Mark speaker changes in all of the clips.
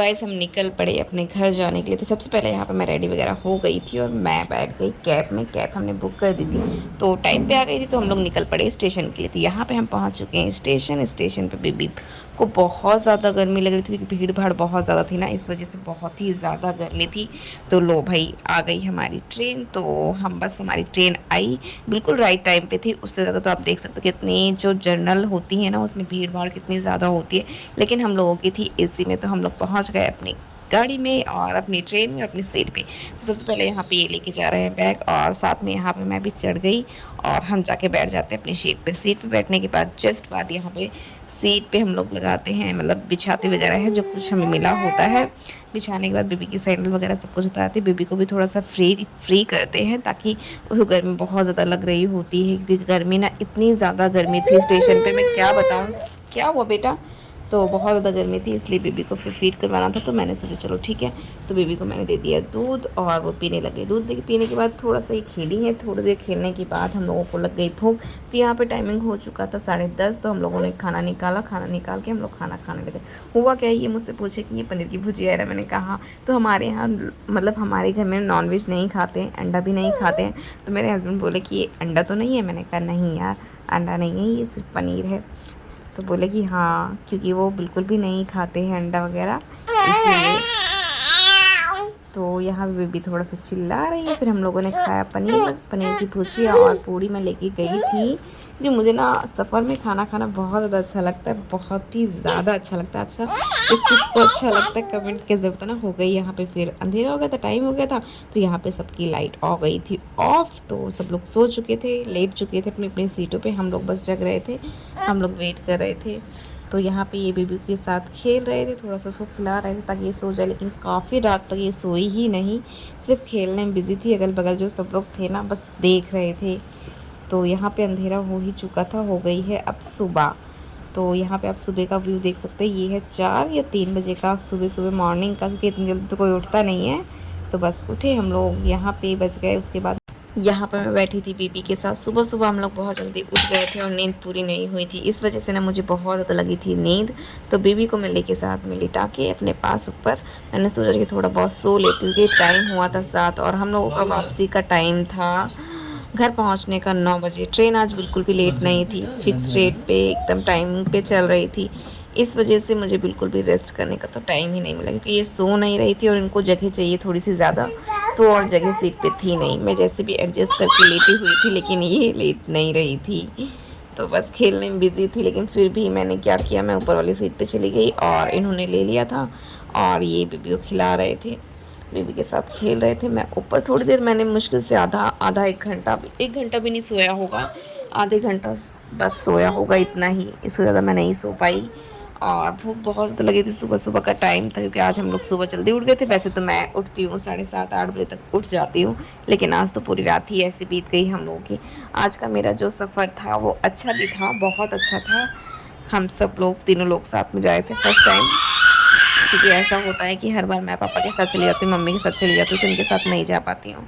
Speaker 1: Guys हम निकल पड़े अपने घर जाने के लिए। तो सबसे पहले यहाँ पे मैं रेडी वगैरह हो गई थी और मैं बैठ गई कैब में। कैब हमने बुक कर दी थी तो टाइम पे आ गई थी, तो हम लोग निकल पड़े स्टेशन के लिए। तो यहाँ पे हम पहुँच चुके हैं स्टेशन। स्टेशन पे बेबी को बहुत ज़्यादा गर्मी लग रही थी क्योंकि भीड़ भाड़ बहुत ज़्यादा थी ना, इस वजह से बहुत ही ज़्यादा गर्मी थी। तो लो भाई आ गई हमारी ट्रेन। तो हम बस हमारी ट्रेन आई बिल्कुल राइट टाइम पे थी। उससे ज़्यादा तो आप देख सकते हो कितनी जो जर्नल होती है ना उसमें भीड़ भाड़ कितनी ज़्यादा होती है, लेकिन हम लोगों की थी एसी में। तो हम लोग पहुंच गए अपनी गाड़ी में और अपनी ट्रेन में अपनी सीट पे। तो सबसे पहले यहाँ पे ये लेके जा रहे हैं बैग और साथ में यहाँ पे मैं भी चढ़ गई और हम जाके बैठ जाते हैं अपनी सीट पे। सीट पे बैठने के बाद जस्ट बाद यहाँ पे सीट पे हम लोग लगाते हैं, मतलब बिछाते वगैरह है जो कुछ हमें मिला होता है। बिछाने के बाद बेबी की सैंडल वगैरह सब कुछ उतारते, बेबी को भी थोड़ा सा फ्री करते हैं ताकि उसको गर्मी बहुत ज़्यादा लग रही होती है क्योंकि गर्मी ना इतनी ज़्यादा गर्मी थी स्टेशन पे, मैं क्या बताऊँ। क्या हुआ बेटा? तो बहुत ज़्यादा गर्मी थी इसलिए बेबी को फिर फीड करवाना था, तो मैंने सोचा चलो ठीक है। तो बेबी को मैंने दे दिया दूध और वो पीने लगे। दूध पीने के बाद थोड़ा सा ही खेली है। थोड़ी देर खेलने के बाद हम लोगों को लग गई भूख। तो यहाँ पे टाइमिंग हो चुका था 10:30। तो हम लोगों ने खाना निकाला, खाना निकाल के हम लोग खाना खाने लगे। हुआ क्या, ये मुझसे पूछे कि ये पनीर की भुजिया है ना। मैंने कहा तो हमारे यहाँ मतलब हमारे घर में नॉनवेज नहीं खाते हैं, अंडा भी नहीं खाते हैं। तो मेरे हस्बैंड बोले कि ये अंडा तो नहीं है। मैंने कहा नहीं यार, अंडा नहीं है, ये सिर्फ पनीर है। तो बोले कि हाँ, क्योंकि वो बिल्कुल भी नहीं खाते हैं अंडा वगैरह, इसलिए। तो यहाँ पे बेबी थोड़ा सा चिल्ला रही है। फिर हम लोगों ने खाया पनीर, पनीर की भुजिया और पूड़ी मैं लेके गई थी क्योंकि मुझे ना सफ़र में खाना खाना बहुत ज़्यादा अच्छा लगता है, बहुत ही ज़्यादा अच्छा लगता है। अच्छा किस किस को अच्छा लगता है कमेंट के ज़रूर बताना। हो गई यहाँ पे फिर अंधेरा हो गया था, टाइम हो गया था। तो यहाँ पे सबकी लाइट हो गई थी ऑफ। तो सब लोग सो चुके थे, लेट चुके थे अपनी अपनी सीटों पे। हम लोग बस जग रहे थे, हम लोग वेट कर रहे थे। तो यहाँ पे ये बेबी के साथ खेल रहे थे, थोड़ा सा उसको खिला रहे थे ताकि ये सो जाए, लेकिन काफ़ी रात तक ये सोई ही नहीं, सिर्फ खेलने में बिज़ी थी। अगल बगल जो सब लोग थे ना बस देख रहे थे। तो यहाँ पे अंधेरा हो ही चुका था, हो गई है अब सुबह। तो यहाँ पे आप सुबह का व्यू देख सकते हैं। ये है 4 या 3 बजे का सुबह सुबह मॉर्निंग का, क्योंकि इतनी जल्दी तो कोई उठता नहीं है। तो बस उठे हम लोग, यहाँ पे बज गए। उसके बाद यहाँ पर मैं बैठी थी बेबी के साथ। सुबह सुबह हम लोग बहुत जल्दी उठ गए थे और नींद पूरी नहीं हुई थी, इस वजह से ना मुझे बहुत ज़्यादा लगी थी नींद। तो बेबी को मैं लेके साथ में लिटा के अपने पास ऊपर मैंने सोचा कि थोड़ा बहुत सो लेती हूँ। टाइम हुआ था 7 और हम लोगों का वापसी का टाइम था घर पहुंचने का 9 बजे। ट्रेन आज बिल्कुल भी लेट नहीं थी, फिक्स रेट पे एकदम टाइमिंग पे चल रही थी। इस वजह से मुझे बिल्कुल भी रेस्ट करने का तो टाइम ही नहीं मिला क्योंकि ये सो नहीं रही थी और इनको जगह चाहिए थोड़ी सी ज़्यादा। तो और जगह सीट पे थी नहीं, मैं जैसे भी एडजस्ट करके लेटी हुई थी, लेकिन ये लेट नहीं रही थी। तो बस खेलने में बिज़ी थी, लेकिन फिर भी मैंने क्या किया, मैं ऊपर वाली सीट पे चली गई और इन्होंने ले लिया था और ये बेबी को खिला रहे थे, बेबी के साथ खेल रहे थे। मैं ऊपर थोड़ी देर, मैंने मुश्किल से आधा 1 घंटा भी नहीं सोया होगा, आधे घंटा बस सोया होगा, इतना ही, इससे ज़्यादा मैं नहीं सो पाई। और भूख बहुत ज़्यादा लगी थी, सुबह सुबह का टाइम था क्योंकि आज हम लोग सुबह जल्दी उठ गए थे। वैसे तो मैं उठती हूँ 7:30-8 बजे तक उठ जाती हूँ, लेकिन आज तो पूरी रात ही ऐसे बीत गई हम लोगों की। आज का मेरा जो सफ़र था वो अच्छा भी था, बहुत अच्छा था। हम सब लोग तीनों लोग साथ में जाए थे फर्स्ट टाइम, क्योंकि ऐसा होता है कि हर बार मैं पापा के साथ चली जाती हूँ, मम्मी के साथ चली जाती हूँ, तो इनके साथ नहीं जा पाती हूँ,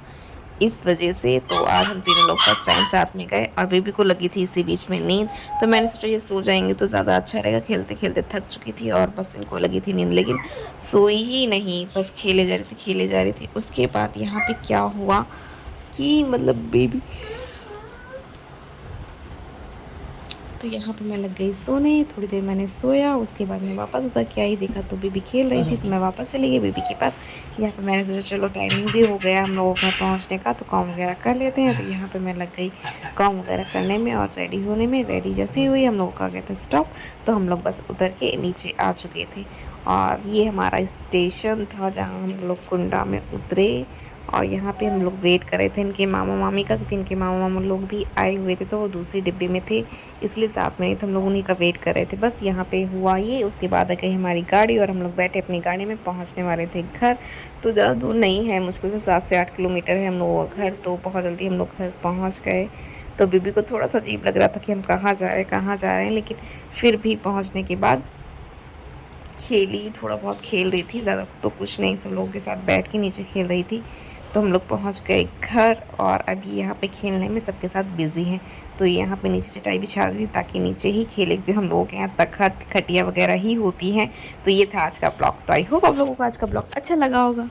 Speaker 1: इस वजह से। तो आज हम तीनों लोग फर्स्ट टाइम साथ में गए और बेबी को लगी थी इसी बीच में नींद। तो मैंने सोचा ये सो जाएंगे तो ज़्यादा अच्छा रहेगा, खेलते खेलते थक चुकी थी और बस इनको लगी थी नींद, लेकिन सोई ही नहीं, बस खेले जा रही थी खेले जा रही थी। उसके बाद यहाँ पे क्या हुआ कि मतलब बेबी, तो यहाँ पे मैं लग गई सोने। थोड़ी देर मैंने सोया, उसके बाद मैं वापस उतर के आई, देखा तो बेबी खेल रही थी, तो मैं वापस चली गई बेबी के पास। यहाँ पे मैंने सोचा चलो टाइमिंग भी हो गया हम लोगों को घर पहुँचने का, तो काम वगैरह कर लेते हैं। तो यहाँ पे मैं लग गई काम वगैरह करने में और रेडी होने में। रेडी जैसे ही हुई हम लोगों का आ गया था स्टॉप, तो हम लोग बस उतर के नीचे आ चुके थे। और ये हमारा स्टेशन था जहाँ हम लोग कुंडा में उतरे और यहाँ पे हम लोग वेट कर रहे थे इनके मामा मामी का, क्योंकि इनके मामा मामा लोग भी आए हुए थे, तो वो दूसरी डिब्बी में थे, इसलिए साथ में नहीं थे, हम लोग उन्हीं का वेट कर रहे थे। बस यहाँ पे हुआ ये, उसके बाद आ गई हमारी गाड़ी और हम लोग बैठे अपनी गाड़ी में, पहुँचने वाले थे घर। तो ज़्यादा दूर नहीं है, मुश्किल से 7 से 8 किलोमीटर है हम लोगों का घर। तो बहुत जल्दी हम लोग घर पहुँच गए। तो बेबी को थोड़ा सा अजीब लग रहा था कि हम कहाँ जा रहे हैं कहाँ जा रहे हैं, लेकिन फिर भी पहुँचने के बाद खेली, थोड़ा बहुत खेल रही थी, ज़्यादा तो कुछ नहीं, सब लोगों के साथ बैठ के नीचे खेल रही थी। तो हम लोग पहुंच गए घर और अभी यहाँ पे खेलने में सबके साथ बिज़ी हैं। तो यहाँ पे नीचे चटाई बिछा दी ताकि नीचे ही खेले, क्योंकि हम लोगों के यहाँ तखत खटिया वगैरह ही होती हैं। तो ये था आज का ब्लॉग। तो आई होप आप लोगों को आज का ब्लॉग अच्छा लगा होगा।